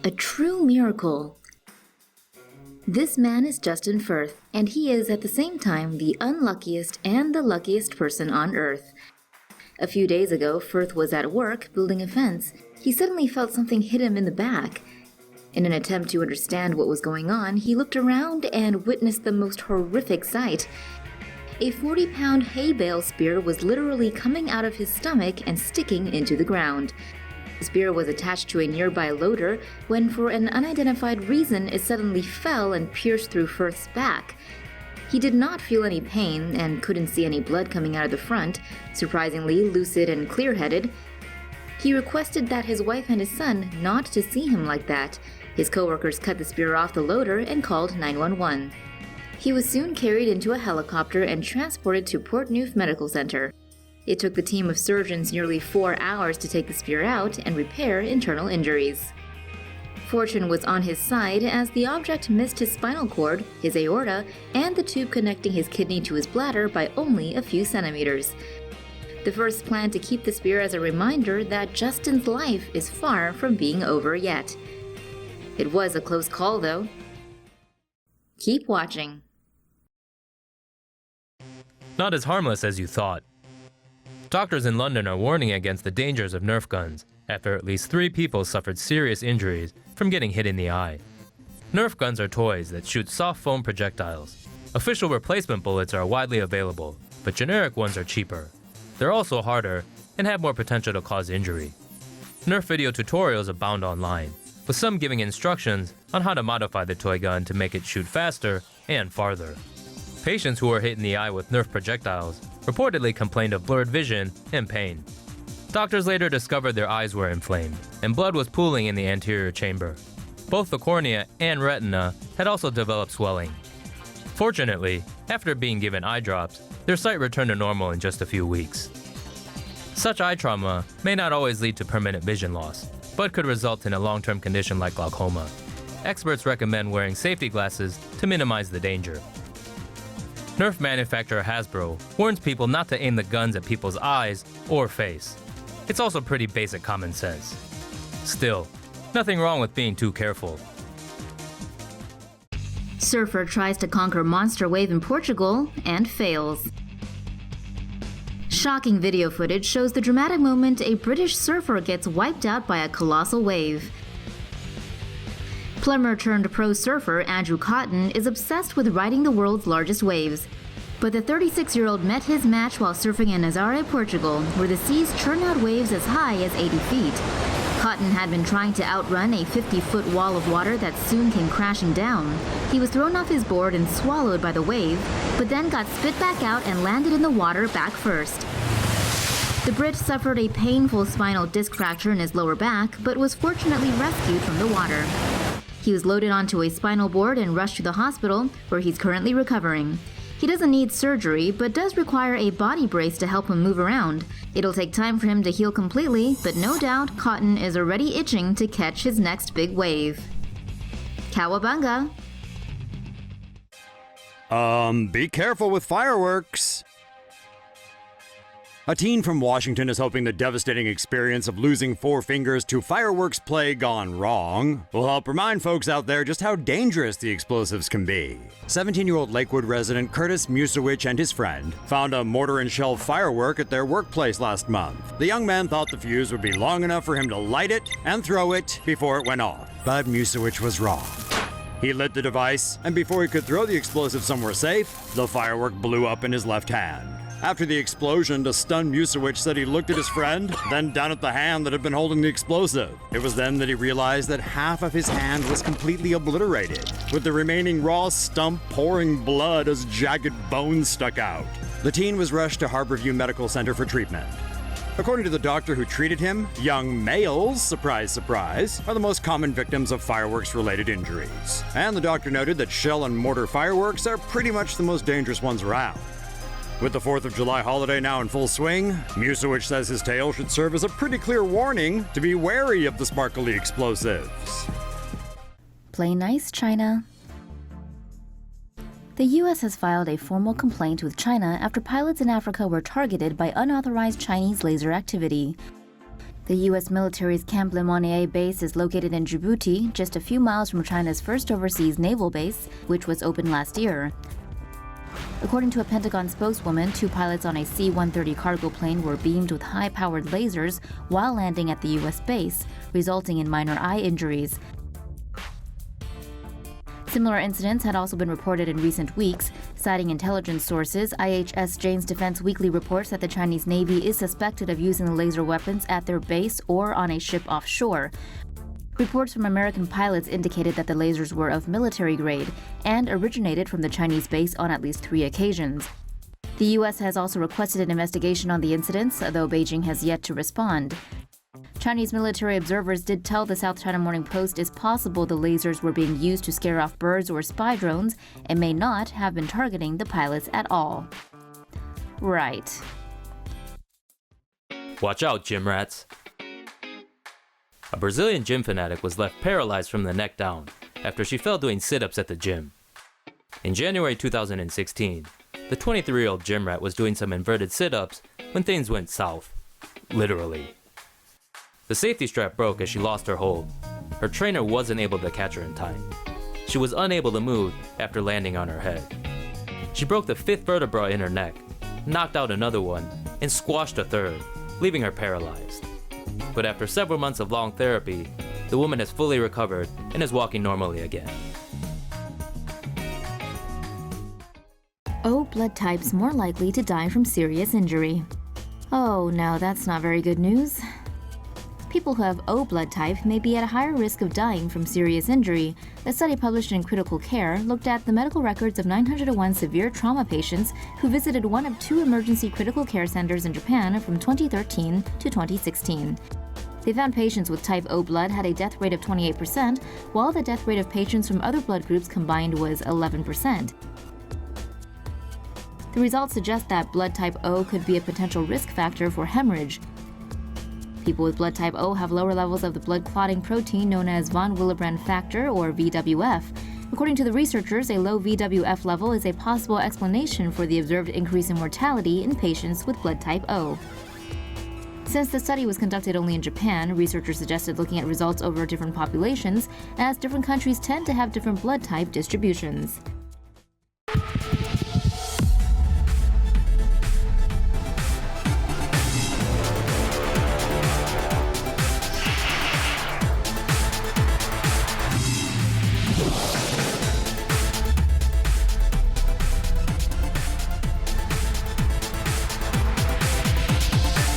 A true miracle. This man is Justin Firth, and he is at the same time the unluckiest and the luckiest person on Earth. A few days ago, Firth was at work building a fence. He suddenly felt something hit him in the back. In an attempt to understand what was going on, he looked around and witnessed the most horrific sight. A 40-pound hay bale spear was literally coming out of his stomach and sticking into the ground. The spear was attached to a nearby loader when, for an unidentified reason, it suddenly fell and pierced through Firth's back. He did not feel any pain and couldn't see any blood coming out of the front, surprisingly lucid and clear-headed. He requested that his wife and his son not to see him like that. His coworkers cut the spear off the loader and called 911. He was soon carried into a helicopter and transported to Portneuf Medical Center. It took the team of surgeons nearly 4 hours to take the spear out and repair internal injuries. Fortune was on his side as the object missed his spinal cord, his aorta, and the tube connecting his kidney to his bladder by only a few centimeters. The Firths planned to keep the spear as a reminder that Justin's life is far from being over yet. It was a close call, though. Keep watching. Not as harmless as you thought. Doctors in London are warning against the dangers of Nerf guns after at least 3 people suffered serious injuries from getting hit in the eye. Nerf guns are toys that shoot soft foam projectiles. Official replacement bullets are widely available, but generic ones are cheaper. They're also harder and have more potential to cause injury. Nerf video tutorials abound online, with some giving instructions on how to modify the toy gun to make it shoot faster and farther. Patients who were hit in the eye with Nerf projectiles reportedly complained of blurred vision and pain. Doctors later discovered their eyes were inflamed, and blood was pooling in the anterior chamber. Both the cornea and retina had also developed swelling. Fortunately, after being given eye drops, their sight returned to normal in just a few weeks. Such eye trauma may not always lead to permanent vision loss, but could result in a long-term condition like glaucoma. Experts recommend wearing safety glasses to minimize the danger. Nerf manufacturer Hasbro warns people not to aim the guns at people's eyes or face. It's also pretty basic common sense. Still, nothing wrong with being too careful. Surfer tries to conquer monster wave in Portugal and fails. Shocking video footage shows the dramatic moment a British surfer gets wiped out by a colossal wave. Plumber turned pro surfer Andrew Cotton is obsessed with riding the world's largest waves. But the 36-year-old met his match while surfing in Nazaré, Portugal, where the seas churn out waves as high as 80 feet. Cotton had been trying to outrun a 50-foot wall of water that soon came crashing down. He was thrown off his board and swallowed by the wave, but then got spit back out and landed in the water back first. The Brit suffered a painful spinal disc fracture in his lower back, but was fortunately rescued from the water. He was loaded onto a spinal board and rushed to the hospital, where he's currently recovering. He doesn't need surgery, but does require a body brace to help him move around. It'll take time for him to heal completely, but no doubt Cotton is already itching to catch his next big wave. Cowabunga! Be careful with fireworks. A teen from Washington is hoping the devastating experience of losing 4 fingers to fireworks play gone wrong will help remind folks out there just how dangerous the explosives can be. 17-year-old Lakewood resident Curtis Musowich and his friend found a mortar and shell firework at their workplace last month. The young man thought the fuse would be long enough for him to light it and throw it before it went off. But Musowich was wrong. He lit the device, and before he could throw the explosive somewhere safe, the firework blew up in his left hand. After the explosion, the stunned Musowich said he looked at his friend, then down at the hand that had been holding the explosive. It was then that he realized that half of his hand was completely obliterated, with the remaining raw stump pouring blood as jagged bones stuck out. The teen was rushed to Harborview Medical Center for treatment. According to the doctor who treated him, young males, surprise, surprise, are the most common victims of fireworks-related injuries. And the doctor noted that shell and mortar fireworks are pretty much the most dangerous ones around. With the 4th of July holiday now in full swing, Musowich says his tale should serve as a pretty clear warning to be wary of the sparkly explosives. Play nice, China. The U.S. has filed a formal complaint with China after pilots in Africa were targeted by unauthorized Chinese laser activity. The U.S. military's Camp Lemonnier base is located in Djibouti, just a few miles from China's first overseas naval base, which was opened last year. According to a Pentagon spokeswoman, 2 pilots on a C-130 cargo plane were beamed with high-powered lasers while landing at the U.S. base, resulting in minor eye injuries. Similar incidents had also been reported in recent weeks. Citing intelligence sources, IHS Jane's Defense Weekly reports that the Chinese Navy is suspected of using the laser weapons at their base or on a ship offshore. Reports from American pilots indicated that the lasers were of military grade and originated from the Chinese base on at least 3 occasions. The U.S. has also requested an investigation on the incidents, though Beijing has yet to respond. Chinese military observers did tell the South China Morning Post it's possible the lasers were being used to scare off birds or spy drones and may not have been targeting the pilots at all. Right. Watch out, gym rats. A Brazilian gym fanatic was left paralyzed from the neck down after she fell doing sit-ups at the gym. In January 2016, the 23-year-old gym rat was doing some inverted sit-ups when things went south. Literally. The safety strap broke as she lost her hold. Her trainer wasn't able to catch her in time. She was unable to move after landing on her head. She broke the 5th vertebra in her neck, knocked out another one, and squashed a 3rd, leaving her paralyzed. But after several months of long therapy, the woman has fully recovered and is walking normally again. O blood types more likely to die from serious injury. Oh no, that's not very good news. People who have O blood type may be at a higher risk of dying from serious injury. A study published in Critical Care looked at the medical records of 901 severe trauma patients who visited one of 2 emergency critical care centers in Japan from 2013 to 2016. They found patients with type O blood had a death rate of 28%, while the death rate of patients from other blood groups combined was 11%. The results suggest that blood type O could be a potential risk factor for hemorrhage. People with blood type O have lower levels of the blood clotting protein known as von Willebrand factor, or VWF. According to the researchers, a low VWF level is a possible explanation for the observed increase in mortality in patients with blood type O. Since the study was conducted only in Japan, researchers suggested looking at results over different populations, as different countries tend to have different blood type distributions.